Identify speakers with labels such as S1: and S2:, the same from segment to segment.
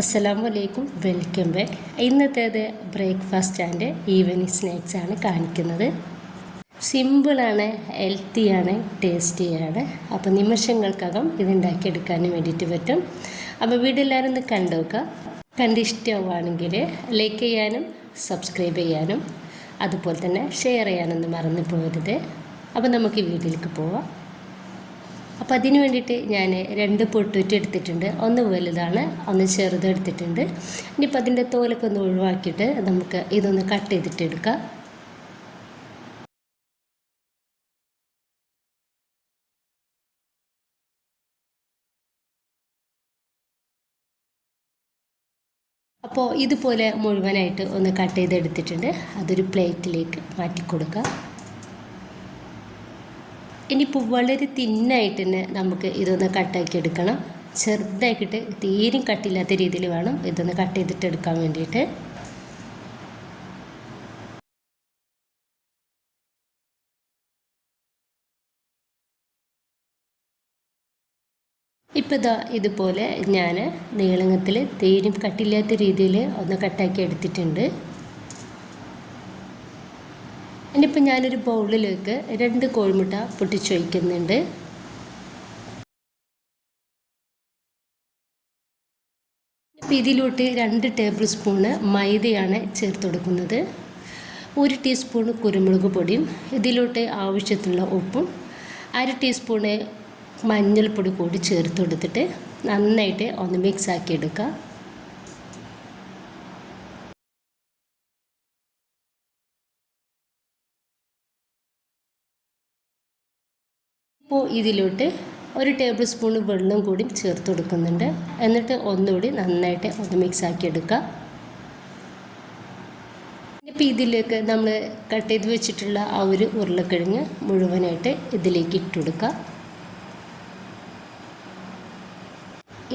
S1: അസ്സലാമലൈക്കും, welcome back. ഇന്നത്തേത് breakfast and evening snacks ആണ് കാണിക്കുന്നത്. സിമ്പിളാണ്, ഹെൽത്തിയാണ്, ടേസ്റ്റിയാണ്. അപ്പോൾ നിമിഷങ്ങൾക്കകം ഇതുണ്ടാക്കിയെടുക്കാൻ വേണ്ടിയിട്ട് പറ്റും. അപ്പോൾ വീഡിയോ എല്ലാവരും ഒന്ന് കണ്ടു നോക്കുക. കണ്ട് ഇഷ്ടമാവുകയാണെങ്കിൽ ലൈക്ക് ചെയ്യാനും സബ്സ്ക്രൈബ് ചെയ്യാനും അതുപോലെ തന്നെ ഷെയർ ചെയ്യാനൊന്നും മറന്നു പോകരുത്. അപ്പോൾ നമുക്ക് ഈ വീഡിയോയിലേക്ക് പോവാം. അപ്പോൾ അതിന് വേണ്ടിയിട്ട് ഞാൻ 2 പൊട്ടൂറ്റി എടുത്തിട്ടുണ്ട്. ഒന്ന് വലുതാണ്, ഒന്ന് ചെറുത് എടുത്തിട്ടുണ്ട്. ഇനിയിപ്പോൾ അതിൻ്റെ തോലൊക്കെ ഒന്ന് ഒഴിവാക്കിയിട്ട് നമുക്ക് ഇതൊന്ന് കട്ട് ചെയ്തിട്ടെടുക്കാം. അപ്പോൾ ഇതുപോലെ മുഴുവനായിട്ട് ഒന്ന് കട്ട് ചെയ്തെടുത്തിട്ടുണ്ട്. അതൊരു പ്ലേറ്റിലേക്ക് മാറ്റി കൊടുക്കാം. ഇനിയിപ്പോൾ വളരെ തിന്നായിട്ട് തന്നെ നമുക്ക് ഇതൊന്ന് കട്ടാക്കി എടുക്കണം. ചെറുതാക്കിയിട്ട് തീരെയും കട്ടില്ലാത്ത രീതിയിൽ വേണം ഇതൊന്ന് കട്ട് ചെയ്തിട്ട് എടുക്കാൻ വേണ്ടിയിട്ട്. ഇപ്പോൾ ഇതുപോലെ ഞാൻ നീളത്തിൽ തീരെയും കട്ടില്ലാത്ത രീതിയിൽ ഒന്ന് കട്ടാക്കി എടുത്തിട്ടുണ്ട്. ഇനിയിപ്പോൾ ഞാനൊരു ബൗളിലേക്ക് 2 കോഴിമുട്ട പൊട്ടിച്ചൊഴിക്കുന്നുണ്ട്. ഇപ്പോൾ ഇതിലോട്ട് 2 ടേബിൾ സ്പൂണ് മൈദയാണ് ചേർത്ത് കൊടുക്കുന്നത്. 1 ടീസ്പൂണ് കുരുമുളക് പൊടിയും ഇതിലോട്ട് ആവശ്യത്തിനുള്ള ഉപ്പും 1/2 ടീസ്പൂണ് മഞ്ഞൾപ്പൊടി കൂടി ചേർത്ത് കൊടുത്തിട്ട് നന്നായിട്ട് ഒന്ന് മിക്സ് ആക്കി എടുക്കുക. ഇപ്പോൾ ഇതിലോട്ട് 1 ടേബിൾ സ്പൂൺ വെള്ളം കൂടി ചേർത്ത് കൊടുക്കുന്നുണ്ട്. എന്നിട്ട് ഒന്നുകൂടി നന്നായിട്ട് ഒന്ന് മിക്സ് ആക്കി എടുക്കുക. ഇപ്പോൾ ഇതിലേക്ക് നമ്മൾ കട്ട് ചെയ്ത് വെച്ചിട്ടുള്ള ആ ഒരു ഉരുളക്കിഴങ്ങ് മുഴുവനായിട്ട് ഇതിലേക്ക് ഇട്ട് കൊടുക്കുക.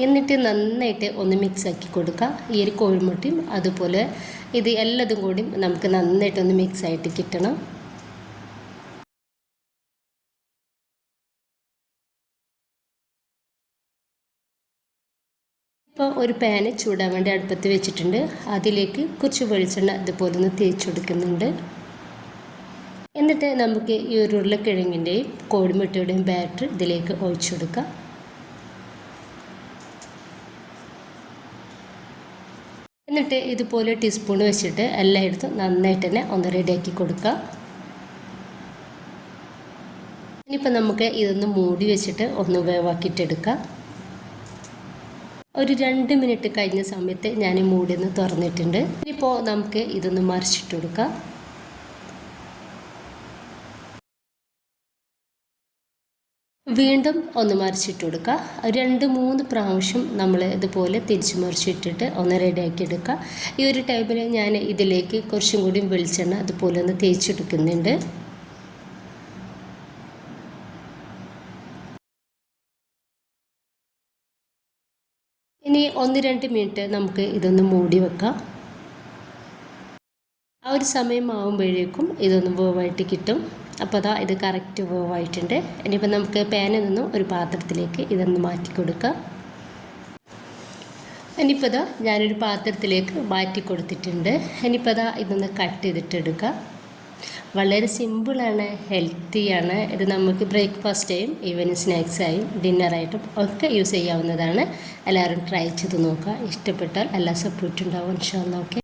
S1: എന്നിട്ട് നന്നായിട്ട് ഒന്ന് മിക്സ് ആക്കി കൊടുക്കുക. ഈ ഒരു കോഴിമുട്ടയും അതുപോലെ ഇത് എല്ലാതും കൂടി നമുക്ക് നന്നായിട്ടൊന്ന് മിക്സ് ആയിട്ട് കിട്ടണം. ഇപ്പോൾ ഒരു പാന് ചൂടാൻ വേണ്ടി അടുപ്പത്ത് വെച്ചിട്ടുണ്ട്. അതിലേക്ക് കുറച്ച് വെളിച്ചെണ്ണ ഇതുപോലെ ഒന്ന് തേച്ച് കൊടുക്കുന്നുണ്ട്. എന്നിട്ട് നമുക്ക് ഈ ഒരു ഉരുളക്കിഴങ്ങിൻ്റെയും കോഴിമുട്ടയുടെയും ബാറ്റർ ഇതിലേക്ക് ഒഴിച്ചു കൊടുക്കാം. എന്നിട്ട് ഇതുപോലെ ടീസ്പൂൺ വെച്ചിട്ട് എല്ലായിടത്തും നന്നായിട്ട് തന്നെ ഒന്ന് റെഡിയാക്കി കൊടുക്കുക. ഇനിയിപ്പോൾ നമുക്ക് ഇതൊന്ന് മൂടി വെച്ചിട്ട് ഒന്ന് വേവാക്കിയിട്ടെടുക്കാം. ഒരു 2 മിനിറ്റ് കഴിഞ്ഞ സമയത്ത് ഞാൻ മൂടി ഒന്ന് തുറന്നിട്ടുണ്ട്. ഇനിയിപ്പോൾ നമുക്ക് ഇതൊന്ന് മറിച്ചിട്ട് കൊടുക്കാം. വീണ്ടും ഒന്ന് മറിച്ചിട്ട് കൊടുക്കുക. 2-3 പ്രാവശ്യം നമ്മൾ ഇതുപോലെ തിരിച്ച് മറിച്ചിട്ടിട്ട് ഒന്ന് റെഡിയാക്കി എടുക്കുക. ഈ ഒരു ടൈമിൽ ഞാൻ ഇതിലേക്ക് കുറച്ചും കൂടി വെളിച്ചെണ്ണ അതുപോലെ ഒന്ന് തേച്ചെടുക്കുന്നുണ്ട്. ഇനി 1-2 മിനിറ്റ് നമുക്ക് ഇതൊന്ന് മൂടി വെക്കാം. ആ ഒരു സമയമാകുമ്പോഴേക്കും ഇതൊന്ന് വേവായിട്ട് കിട്ടും. അപ്പോൾ ഇത് കറക്റ്റ് വേവായിട്ടുണ്ട്. ഇനിയിപ്പോൾ നമുക്ക് പാനിൽ നിന്നും ഒരു പാത്രത്തിലേക്ക് ഇതൊന്ന് മാറ്റി കൊടുക്കാം. ഇനിയിപ്പോൾ ഞാനൊരു പാത്രത്തിലേക്ക് മാറ്റി കൊടുത്തിട്ടുണ്ട്. ഇനിയിപ്പോൾ ഇതൊന്ന് കട്ട് ചെയ്തിട്ടെടുക്കുക. വളരെ സിമ്പിളാണ്, ഹെൽത്തിയാണ്. ഇത് നമുക്ക് ബ്രേക്ക്ഫാസ്റ്റായും ഈവനിങ് സ്നാക്സായും ഡിന്നറായിട്ടും ഒക്കെ യൂസ് ചെയ്യാവുന്നതാണ്. എല്ലാവരും ട്രൈ ചെയ്ത് നോക്കുക. ഇഷ്ടപ്പെട്ടാൽ എല്ലാ സപ്പോർട്ടും ഉണ്ടാവും ഇൻഷാ അല്ലാഹ്. ഓക്കെ.